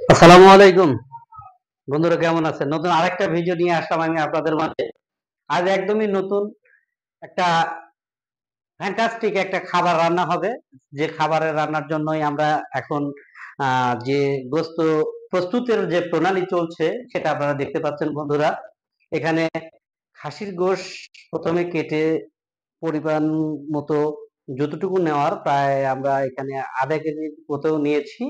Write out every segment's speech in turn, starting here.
আসসালামু আলাইকুম বন্ধুরা, কেমন আছেন? নতুন আরেকটা ভিডিও নিয়ে আসলাম আমি আপনাদের মাঝে। আজ একদমই নতুন একটা ফ্যান্টাস্টিক একটা খাবার রান্না হবে। যে খাবারের রান্নার জন্যই আমরা এখন যে গোস্ত প্রস্তুতের যে প্রণালী চলছে সেটা আপনারা দেখতে পাচ্ছেন বন্ধুরা। এখানে খাসির গোশত প্রথমে কেটে পরিমাণ মতো যতটুকু নেওয়ার প্রায় আমরা এখানে আধা কেজির মতো নিয়েছি।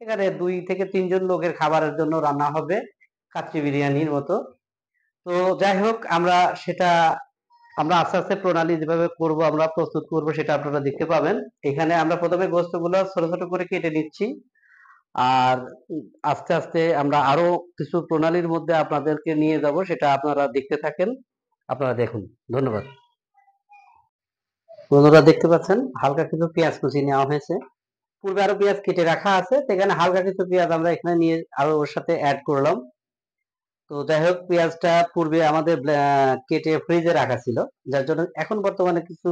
এখানে 2 থেকে 3 জন লোকের খাবারের জন্য রান্না হবে, কাচ্চি বিরিয়ানির মতো। তো যাই হোক, আমরা আস্তে আস্তে প্রণালী যেভাবে করব, আমরা প্রস্তুত করব, সেটা আপনারা দেখতে পাবেন। এখানে আমরা প্রথমে গোস্তগুলো ছোট ছোট করে কেটে নিচ্ছি। আর আস্তে আস্তে আমরা আরো কিছু প্রণালীর মধ্যে আপনাদেরকে নিয়ে যাব, সেটা আপনারা দেখতে থাকেন। আপনারা দেখুন। ধন্যবাদ। বন্ধুরা, দেখতে পাচ্ছেন হালকা কিছু পেঁয়াজ কুচি নেওয়া হয়েছে। পূর্বে আরো পেঁয়াজ কেটে রাখা আছে, সেখানে হালকা কিছু পেঁয়াজ আমরা এখানে নিয়ে আরো ওর সাথে অ্যাড করলাম। তো যাই হোক, পেঁয়াজটা পূর্বে আমাদের কেটে ফ্রিজে রাখা ছিল, যার জন্য এখন বর্তমানে কিছু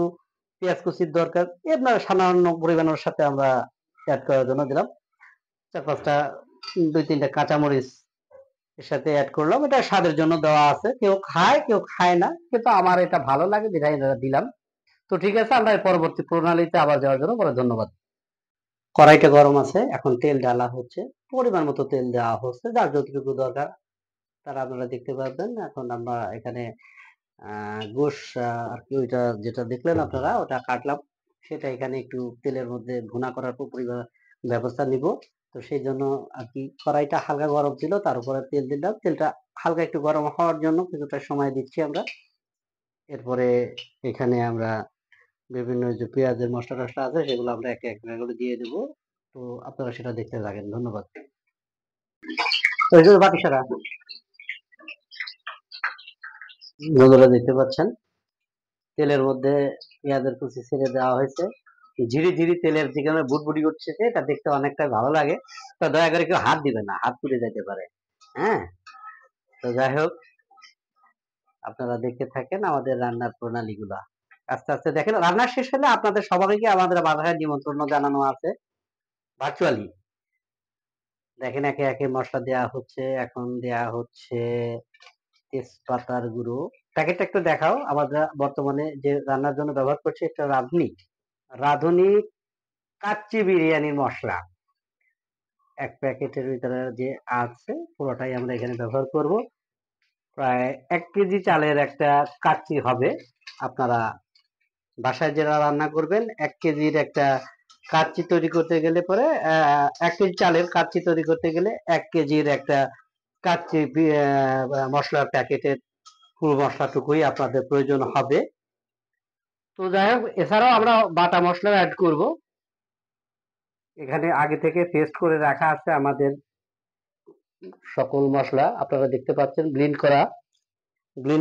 পেঁয়াজ কুচির দরকার। আপনার সামান্য পরিমাণের সাথে আমরা অ্যাড করার জন্য দিলাম 4-5টা, 2-3টা কাঁচামরিচ এর সাথে অ্যাড করলাম। এটা স্বাদের জন্য দেওয়া আছে, কেউ খায় কেউ খায় না, কিন্তু আমার এটা ভালো লাগে বিধায় এটা দিলাম। তো ঠিক আছে, আমরা পরবর্তী প্রণালীতে আবার যাওয়ার জন্য বড় ধন্যবাদ। কড়াইটা গরম আছে, এখন তেল ঢালা হচ্ছে। পরিমাণ মতো তেল দেওয়া হচ্ছে, যার যতটুকু দরকার তারা আপনারা দেখতে পাবেন। এখন আমরা এখানে গোশ, আর কি ওইটা যেটা দেখলেন আপনারা, ওটা কাটলাম, সেটা এখানে একটু তেলের মধ্যে ভুনা করার ব্যবস্থা নিব। তো সেই জন্য আর কি কড়াইটা হালকা গরম ছিল, তার উপরে তেল দিলাম। তেলটা হালকা একটু গরম হওয়ার জন্য কিছুটা সময় দিচ্ছি আমরা। এরপরে এখানে আমরা বিভিন্ন যে পেঁয়াজের মশলা টসলা আছে সেগুলো আমরা একে এক করে দিয়ে দেবো। তো আপনারা সেটা দেখতে থাকেন। ধন্যবাদ। তো এই যে বাকি সারা বন্ধুরা দেখতে পাচ্ছেন, তেলের মধ্যে পেঁয়াজের কুচি ছেড়ে দেওয়া হয়েছে। ঝিরি ঝিরি তেলের যেখানে বুটবুটি উঠছে, এটা দেখতে অনেকটা ভালো লাগে। তো দয়া করে কেউ হাত দিবে না, হাত পুড়ে যেতে পারে। হ্যাঁ। তো যাই হোক, আপনারা দেখতে থাকেন আমাদের রান্নার প্রণালী গুলা। আস্তে আস্তে দেখেন, রান্না শেষ হলে আপনাদের সবাইকে আমাদের বাসায় নিমন্ত্রণ জানানো আছে ভার্চুয়ালি। দেখেন একে একে মশলা দেওয়া হচ্ছে। এখন দেওয়া হচ্ছে তেজপাতার গুঁড়ো। প্যাকেটটা একটু দেখাও। আমরা বর্তমানে যে রান্নার জন্য ব্যবহার করছি একটা রাঁধুনি কাচ্চি বিরিয়ানির মশলা। এক প্যাকেটের ভিতরে যে আছে পুরোটাই আমরা এখানে ব্যবহার করব। প্রায় 1 কেজি চালের একটা কাচ্চি হবে। আপনারা বাসায় যারা রান্না করবেন, 1 কেজির একটা কাচ্চি তৈরি করতে গেলে পরে 1 কেজি চালের কাচ্চি তৈরি করতে গেলে 1 কেজির একটা কাচ্চি মশলার প্যাকেটের পুরো মশলাটুকুই আপনাদের প্রয়োজন হবে। তো যাই হোক, এছাড়াও আমরা বাটা মশলা অ্যাড করব। এখানে আগে থেকে পেস্ট করে রাখা আছে আমাদের সকল মশলা, আপনারা দেখতে পাচ্ছেন ব্লেন্ড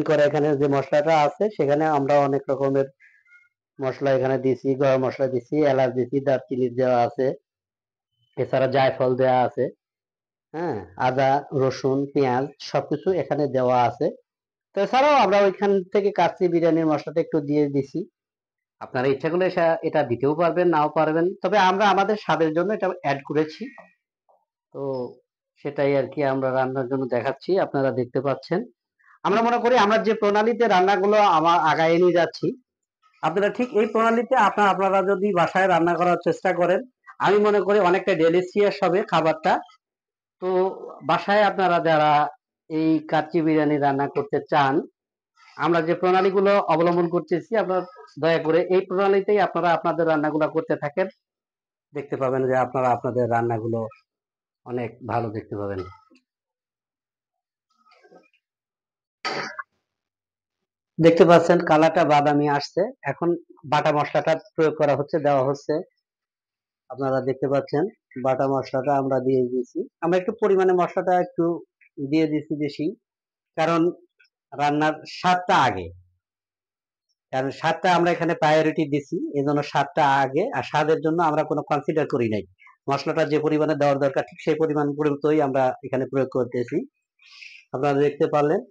করা এখানে যে মশলাটা আছে, সেখানে আমরা অনেক রকমের মশলা এখানে দিছি। গরম মশলা দিছি, এলাচ দিছি, দারচিনি দেওয়া আছে, এছাড়া জায়ফল দেওয়া আছে। হ্যাঁ, আদা রসুন পেঁয়াজ সবকিছু এখানে দেওয়া আছে। তো এছাড়াও আমরা ওইখান থেকে কাচ্চি বিরিয়ানির মশলাটা একটু দিয়ে দিছি। আপনারা ইচ্ছা করলে এটা দিতেও পারবেন, নাও পারবেন, তবে আমরা আমাদের স্বাদের জন্য এটা অ্যাড করেছি। তো সেটাই আর কি আমরা রান্নার জন্য দেখাচ্ছি, আপনারা দেখতে পাচ্ছেন। আমরা মনে করি আমরা যে প্রণালীতে রান্নাগুলো আমার আগায় নিয়ে যাচ্ছি, আপনারা ঠিক এই প্রণালীতে আপনারা যদি বাসায় রান্না করার চেষ্টা করেন, আমি মনে করি অনেকটা ডেলিসিয়াস হবে খাবারটা। তো বাসায় আপনারা যারা এই কাচ্চি বিরিয়ানি রান্না করতে চান, আমরা যে প্রণালীগুলো অবলম্বন করতেছি, আপনারা দয়া করে এই প্রণালীতেই আপনারা আপনাদের রান্নাগুলো করতে থাকেন। দেখতে পাবেন যে আপনারা আপনাদের রান্নাগুলো অনেক ভালো দেখতে পাবেন। দেখতে পাচ্ছেন কালারটা বাদামি আসছে। এখন বাটা মশলাটা প্রয়োগ করা হচ্ছে, দেওয়া হচ্ছে। আপনারা দেখতে পাচ্ছেন বাটা মশলাটা আমরা দিয়ে দিয়েছি। আমরা একটু পরিমাণে মশলাটা একটু দিয়ে দিচ্ছি বেশি, কারণ রান্নার স্বাদটা আগে। কারণ স্বাদটা আমরা এখানে প্রায়োরিটি দিছি, এই জন্য স্বাদটা আগে। আর স্বাদের জন্য আমরা কোনো কনসিডার করি নাই। মশলাটা যে পরিমাণে দেওয়ার দরকার ঠিক সেই পরিমাণ পর্যন্তই আমরা এখানে প্রয়োগ করতেছি। আপনারা দেখতে পারলেন।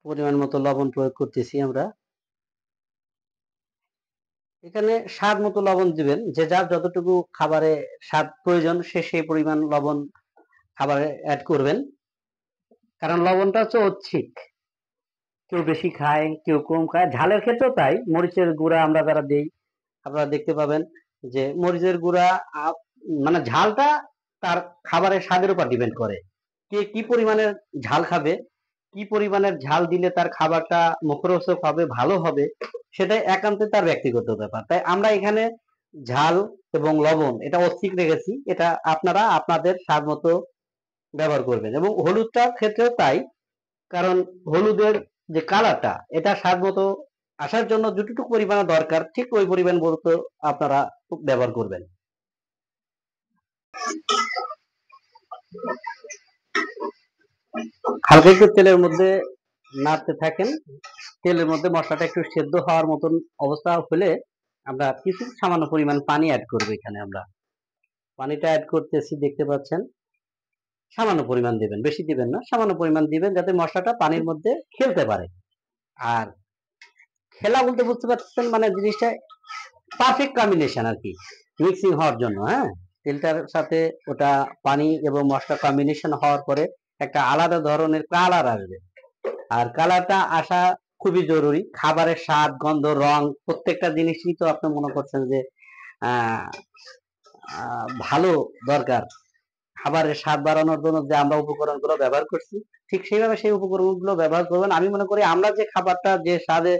পরিমাণ মতো লবণ প্রয়োগ করতেছি আমরা। এখানে স্বাদ মতো লবণ দিবেন, যে যার যতটুকু খাবারে স্বাদ প্রয়োজন সে সেই পরিমাণ লবণ খাবারে অ্যাড করবেন। কারণ লবণটা হচ্ছে ঐচ্ছিক, কেউ বেশি খায় কেউ কম খায়। ঝালের ক্ষেত্রেও তাই, মরিচের গুঁড়া আমরা যারা দেই আপনারা দেখতে পাবেন যে মরিচের গুঁড়া মানে ঝালটা তার খাবারের স্বাদের উপর ডিপেন্ড করে, কে কি পরিমাণের ঝাল খাবে, কি পরিমাণের ঝাল দিলে তার খাবারটা মুখরোচক হবে, ভালো হবে, সেটাই একান্তই তার ব্যক্তিগত ব্যাপার। তাই আমরা এখানে ঝাল এবং লবণ এটা ঐচ্ছিক রেখেছি, এটা আপনারা আপনাদের স্বাদ মতো ব্যবহার করবেন। এবং হলুদটার ক্ষেত্রেও তাই, কারণ হলুদের যে কালারটা এটা স্বাদ মতো আসার জন্য যতটুকু পরিমাণে দরকার ঠিক ওই পরিমাণ মতো আপনারা ব্যবহার করবেন। হালকা একটু তেলের মধ্যে নাড়তে থাকেন, তেলের মধ্যে মশলাটা একটু সেদ্ধ হওয়ার মতন অবস্থা হলে আমরা কিছু সামান্য পরিমাণ পানি অ্যাড করবো। এখানে আমরা পানিটা অ্যাড করতেছি, দেখতে পাচ্ছেন। সামান্য পরিমাণ দিবেন, বেশি দিবেন না, সামান্য পরিমাণ দিবেন যাতে মশলাটা পানির মধ্যে খেলতে পারে। আর খেলা বলতে বুঝতে পারছেন, মানে জিনিসটা পারফেক্ট কম্বিনেশন আর কি, মিক্সিং হওয়ার জন্য। হ্যাঁ, তেলটার সাথে ওটা পানি এবং মশলা কম্বিনেশন হওয়ার পরে একটা আলাদা ধরনের কালার আসবে। আর কালারটা আসা খুবই জরুরি। খাবারের স্বাদ, গন্ধ, রং প্রত্যেকটা জিনিসই তো আপনি মনে করছেন যে ভালো দরকার। খাবারের স্বাদ বাড়ানোর জন্য যে আমরা উপকরণগুলো ব্যবহার করছি, ঠিক সেইভাবে সেই উপকরণগুলো ব্যবহার করবেন। আমি মনে করি আমরা যে খাবারটা যে স্বাদে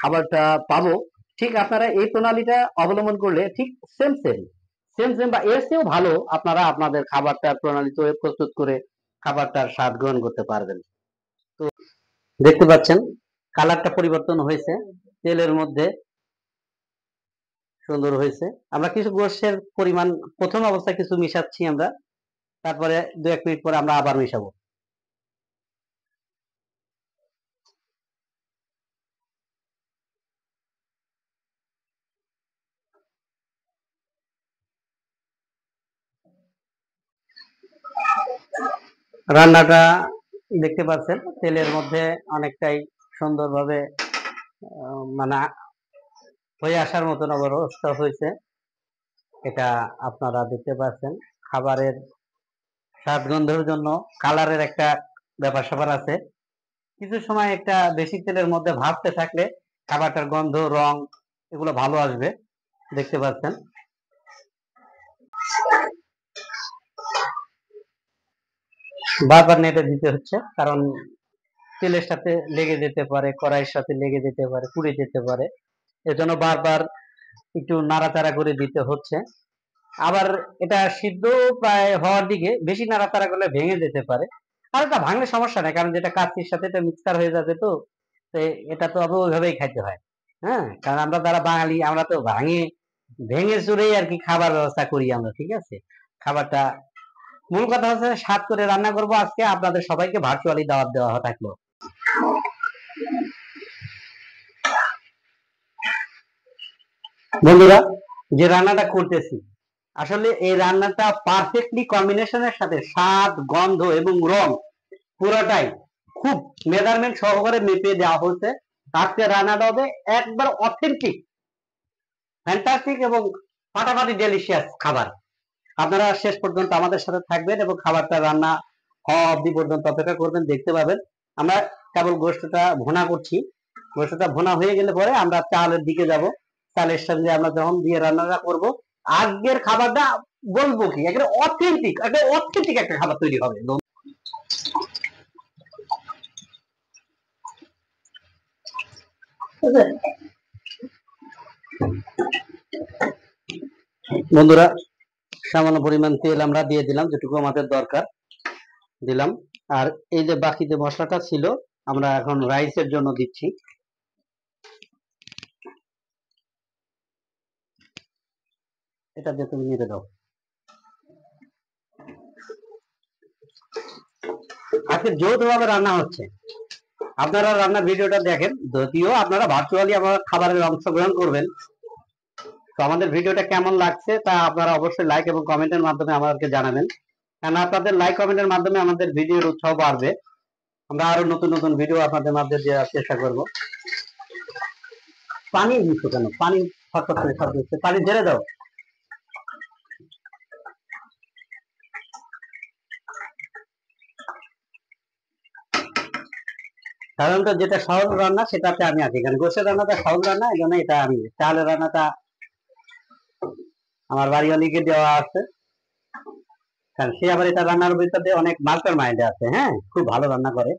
খাবারটা পাবো, ঠিক আপনারা এই প্রণালীটা অবলম্বন করলে ঠিক সেম সেম সেম সেম বা এর চেয়েও ভালো আপনারা আপনাদের খাবারটার প্রণালী প্রস্তুত করে খাবারটার স্বাদ গ্রহণ করতে পারবেন। তো দেখতে পাচ্ছেন কালারটা পরিবর্তন হয়েছে, তেলের মধ্যে সুন্দর হয়েছে। আমরা কিছু গোশের পরিমাণ প্রথম অবস্থায় কিছু মিশাচ্ছি আমরা, তারপরে 2-1 মিনিট পরে আমরা আবার মিশাবো। রান্নাটা দেখতে পাচ্ছেন তেলের মধ্যে অনেকটাই সুন্দরভাবে মানে হয়ে আসার মতন অবস্থা হয়েছে। এটা আপনারা দেখতে পাচ্ছেন। খাবারের স্বাদ গন্ধের জন্য কালারের একটা ব্যাপার স্যাপার আছে। কিছু সময় একটা বেশি তেলের মধ্যে ভাজতে থাকলে খাবারটার গন্ধ, রং এগুলো ভালো আসবে, দেখতে পাচ্ছেন। বারবার নেড়ে দিতে হচ্ছে, কারণ তেলের সাথে লেগে যেতে পারে, কড়াইয়ের সাথে লেগে যেতে পারে, পুড়ে যেতে পারে। এজন্য বারবার একটু নাড়াচাড়া করে দিতে হচ্ছে। আবার এটা সিদ্ধ প্রায় হওয়ার দিকে, বেশি নাড়াচাড়া করলে ভেঙে যেতে পারে। আর এটা ভাঙলে সমস্যা নেই, কারণ যেটা কাচ্চির সাথে এটা মিক্সার হয়ে যাবে। তো এটা তো আবার ওইভাবেই খাইতে হয়। হ্যাঁ, কারণ আমরা যারা বাঙালি আমরা তো ভেঙে চুরেই আর কি খাবার ব্যবস্থা করি আমরা, ঠিক আছে। খাবারটা মূল কথা হচ্ছে স্বাদ করে রান্না করব আজকে, আপনাদের সবাইকে ভার্চুয়ালি দাওয়াত দেওয়া থাকলো। বন্ধুরা, যে রান্নাটা করতেছি আসলে এই রান্নাটা পারফেক্টলি কম্বিনেশনের সাথে স্বাদ, গন্ধ এবং রং পুরোটাই খুব মেজারমেন্ট সহকারে মেপে দেওয়া হয়েছে। আজকে রান্নাটা হবে একবার অথেন্টিক, ফ্যান্টাস্টিক এবং ফাটাফাটি ডেলিশিয়াস খাবার। আপনারা শেষ পর্যন্ত আমাদের সাথে থাকবেন এবং খাবারটা রান্না হওয়া অবধি পর্যন্ত অপেক্ষা করবেন, দেখতে পাবেন। আমরা কেবল গোশতটা ভুনা করছি, গোশতটা ভুনা হয়ে গেলে পরে আমরা চালের দিকে যাব। চালের সঙ্গে আমরা যখন দিয়ে রান্নাটা করব, আজকের খাবারটা বলবো কি একটা অথেন্টিক একটা খাবার তৈরি হবে। বন্ধুরা, সামান্য পরিমাণ তেল আমরা দিয়ে দিলাম, যেটুকু আমাদের দরকার দিলাম। আর এই যে বাকি যে মশলাটা ছিল আমরা এখন রাইসের জন্য দিচ্ছি। এটা দিয়ে তুমি নিতে দাও। আজকে যৌথভাবে রান্না হচ্ছে, আপনারা রান্নার ভিডিওটা দেখেন, যদিও আপনারা ভার্চুয়ালি আমার খাবারের অংশগ্রহণ করবেন। তো আমাদের ভিডিওটা কেমন লাগছে তা আপনারা অবশ্যই লাইক এবং কমেন্টের মাধ্যমে আমাদেরকে জানাবেন, কারণ আপনাদের লাইক কমেন্টের মাধ্যমে আমাদের ভিডিওর উৎসাহ বাড়বে। আমরা আরো নতুন নতুন ভিডিও আপনাদের মাঝে দেওয়ার চেষ্টা করব। পানি দিচ্ছ কেন? পানি ফটফট করে শব্দ হচ্ছে, পানি ঢেলে দাও। সাধারণত যেটা সহজ রান্না সেটাতে আমি আছি, কারণ গোশের রান্নাটা সহজ রান্না, এই জন্য এটা আমি। চালের রান্নাটা আমার বাড়িওয়ালিকে দেওয়া আছে, কারণ সে আবার এটা রান্নার ভিতরে অনেক মাস্টার মাইন্ড আছে। হ্যাঁ, খুব ভালো রান্না করে।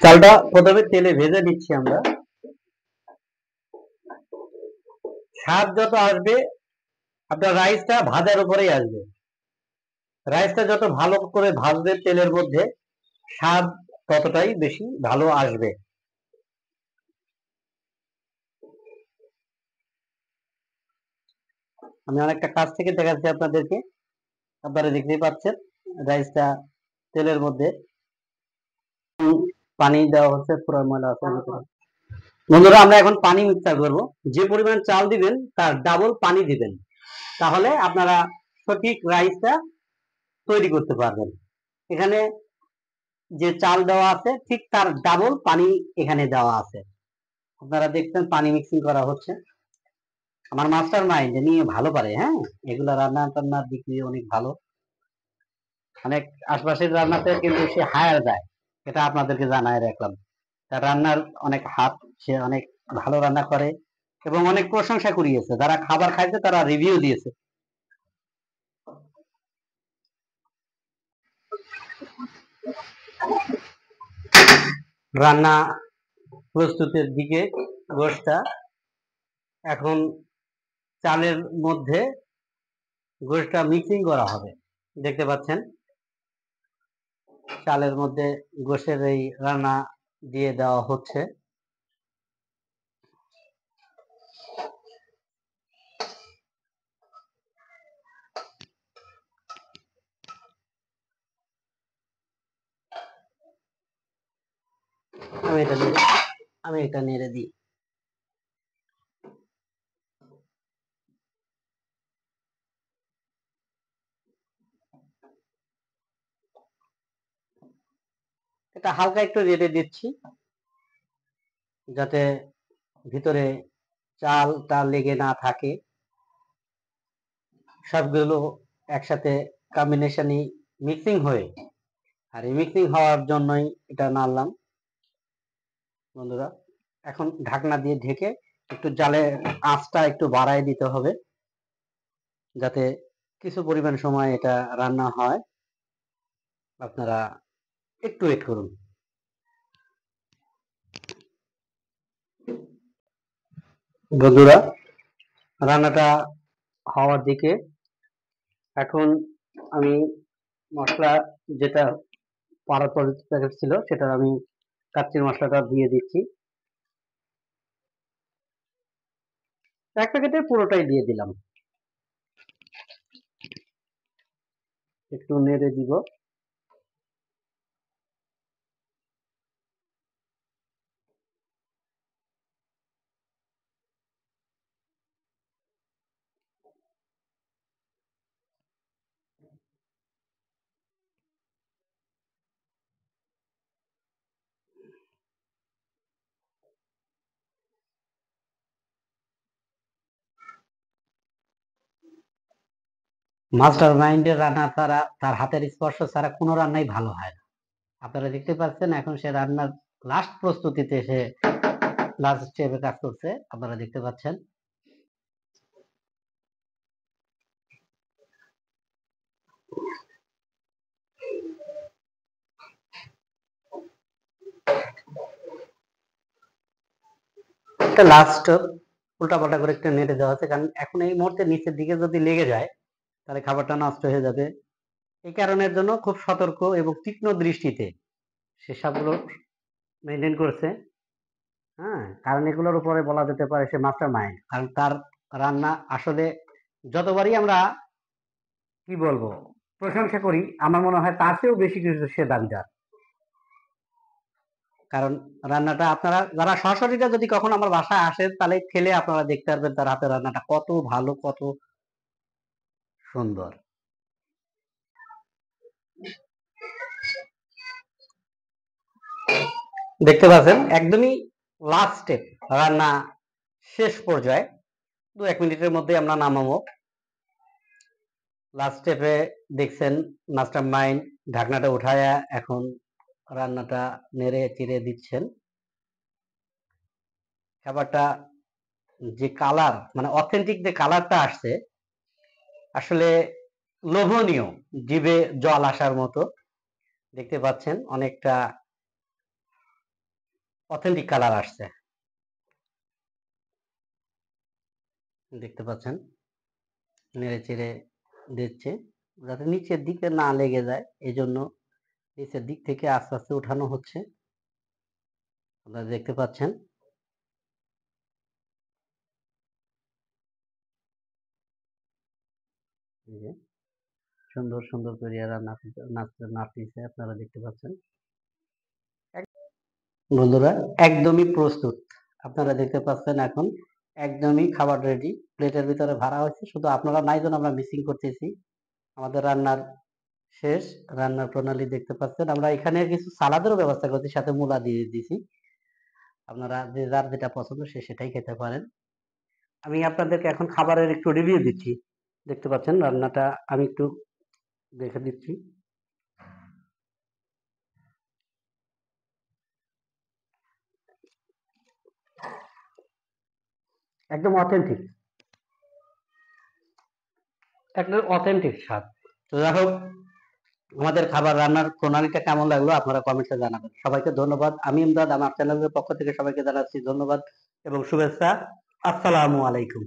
চালটা প্রথমে তেলে ভেজে নিচ্ছি আমরা। স্বাদ যত আসবে আপনার রাইসটা ভাজার উপরেই আসবে। রাইসটা যত ভালো করে ভাজবে তেলের মধ্যে, স্বাদ ততটাই বেশি ভালো আসবে। আমি অনেকটা কাছ থেকে দেখাচ্ছি আপনাদেরকে, আপনারা দেখতেই পাচ্ছেন রাইসটা তেলের মধ্যে পানি দেওয়া হচ্ছে, পুরো ময়লা আছে। বন্ধুরা, আমরা এখন পানি মিক্সার করব। যে পরিমাণ চাল দিবেন তার ডাবল পানি দিবেন, তাহলে আপনারা সঠিক রাইসটা তৈরি করতে পারবেন। এখানে যে চাল দেওয়া আছে ঠিক তার ডাবল পানি এখানে দেওয়া আছে। আপনারা দেখছেন পানি মিক্সিং করা হচ্ছে। আমার মাস্টার মাইন্ড নিয়ে ভালো পারে। হ্যাঁ, এগুলা রান্না টান্নার দিক দিয়ে অনেক ভালো। অনেক আশপাশের রান্নাতে কিন্তু সে হায়ার যায়, এটা আপনাদেরকে জানায় রাখলাম। তার রান্নার অনেক হাত, সে অনেক ভালো রান্না করে এবং অনেক প্রশংসা কুড়িয়েছে। যারা খাবার খাইছে তারা রিভিউ দিয়েছে। রান্না প্রস্তুতের দিকে গোশটা। এখন চালের মধ্যে গোশটা মিক্সিং করা হবে। দেখতে পাচ্ছেন চালের মধ্যে গোশের এই রান্না দিয়ে দেওয়া হচ্ছে। আমি এটা নেড়ে দিই। এটা হালকা একটু নেড়ে দিচ্ছি, যাতে ভিতরে চালটা লেগে না থাকে। সবগুলো একসাথে কম্বিনেশনই মিক্সিং হয়ে, আর এই মিক্সিং হওয়ার জন্যই এটা নাড়লাম। বন্ধুরা, এখন ঢাকনা দিয়ে ঢেকে একটু জালের আঁচটা একটু বাড়ায় দিতে হবে, যাতে কিছু পরিমাণ সময় এটা রান্না হয়। আপনারা একটু ওয়েট করুন। বন্ধুরা, রান্নাটা হওয়ার দিকে। এখন আমি মশলা যেটা পাড়ার প্যাকেট ছিল সেটা আমি কাচ্চির মশলাটা দিয়ে দিচ্ছি। এক প্যাকেটে পুরোটাই দিয়ে দিলাম। একটু নেড়ে দিব। মাস্টার মাইন্ডের রান্না ছাড়া, তার হাতের স্পর্শ ছাড়া কোনো রান্নাই ভালো হয় না। আপনারা দেখতে পাচ্ছেন এখন সে রান্নার লাস্ট প্রস্তুতিতে, সে লাস্ট স্টেপে কাজ করছে। আপনারা দেখতে পাচ্ছেন। একটা লাস্ট উল্টা পাল্টা করে একটু নেড়ে দেওয়া আছে, কারণ এখন এই মুহূর্তে নিচের দিকে যদি লেগে যায় তাহলে খাবারটা নষ্ট হয়ে যাবে। এই কারণের জন্য খুব সতর্ক এবং তীক্ষ্ণ দৃষ্টিতে সে সবগুলো মেনটেন করছে। হ্যাঁ, কারণ এগুলোর উপরে বলা যেতে পারে সে মাস্টার মাইন্ড। কারণ তার রান্না আসলে যতবারই আমরা কি বলবো প্রশংসা করি, আমার মনে হয় তার চেয়েও বেশি কিছু সে দাবিদার। কারণ রান্নাটা আপনারা যারা সরাসরি যদি কখনো আমার বাসায় আসেন তাহলে খেলে আপনারা দেখতে পারবেন তার হাতের রান্নাটা কত ভালো, কত সুন্দর। দেখতে পাচ্ছেন একদমই লাস্ট স্টেপ, রান্না শেষ পর্যায়ে 2-1 মিনিটের মধ্যে আমরা নামাবো। লাস্ট স্টেপে দেখছেন মাস্টার মাইন্ড ঢাকনাটা উঠায়া এখন রান্নাটা নেড়ে চিড়ে দিচ্ছেন। খাবারটা যে কালার মানে অথেন্টিক যে কালারটা আসছে আসলে লোভনীয়, জিভে জল আসার মতো। দেখতে পাচ্ছেন অনেকটা অথেন্টিক কালার আসছে। দেখতে পাচ্ছেন নেড়ে চেড়ে দিচ্ছে যাতে নিচের দিকে না লেগে যায়, এই জন্য নিচের দিক থেকে আস্তে আস্তে উঠানো হচ্ছে। আপনারা দেখতে পাচ্ছেন এই যে সুন্দর সুন্দর করে রান্না নাড়তেছে, আপনারা দেখতে পাচ্ছেন। বন্ধুরা একদমই প্রস্তুত, আপনারা দেখতে পাচ্ছেন এখন একদমই খাবার রেডি, প্লেটের ভিতরে ভরা হয়েছে, শুধু আপনারা নাই জন্য আমরা মিসিং করতেছি। আমাদের রান্নার শেষ, রান্নার প্রণালী দেখতে পাচ্ছেন। আমরা এখানে কিছু সালাদেরও ব্যবস্থা করছি, সাথে মূলা দিয়ে দিয়েছি। আপনারা যে যার যেটা পছন্দ সে সেটাই খেতে পারেন। আমি আপনাদেরকে এখন খাবারের একটু রিভিউ দিচ্ছি। দেখতে পাচ্ছেন রান্নাটা আমি একটু দেখে দিচ্ছি। একদম অথেন্টিক, একদম অথেন্টিক স্বাদ। তো যাই হোক, আমাদের খাবার রান্নার প্রণালীটা কেমন লাগলো আপনারা কমেন্টে জানাবেন। সবাইকে ধন্যবাদ। আমি ইমদাদ, আমার চ্যানেলের পক্ষ থেকে সবাইকে জানাচ্ছি ধন্যবাদ এবং শুভেচ্ছা। আসসালামু আলাইকুম।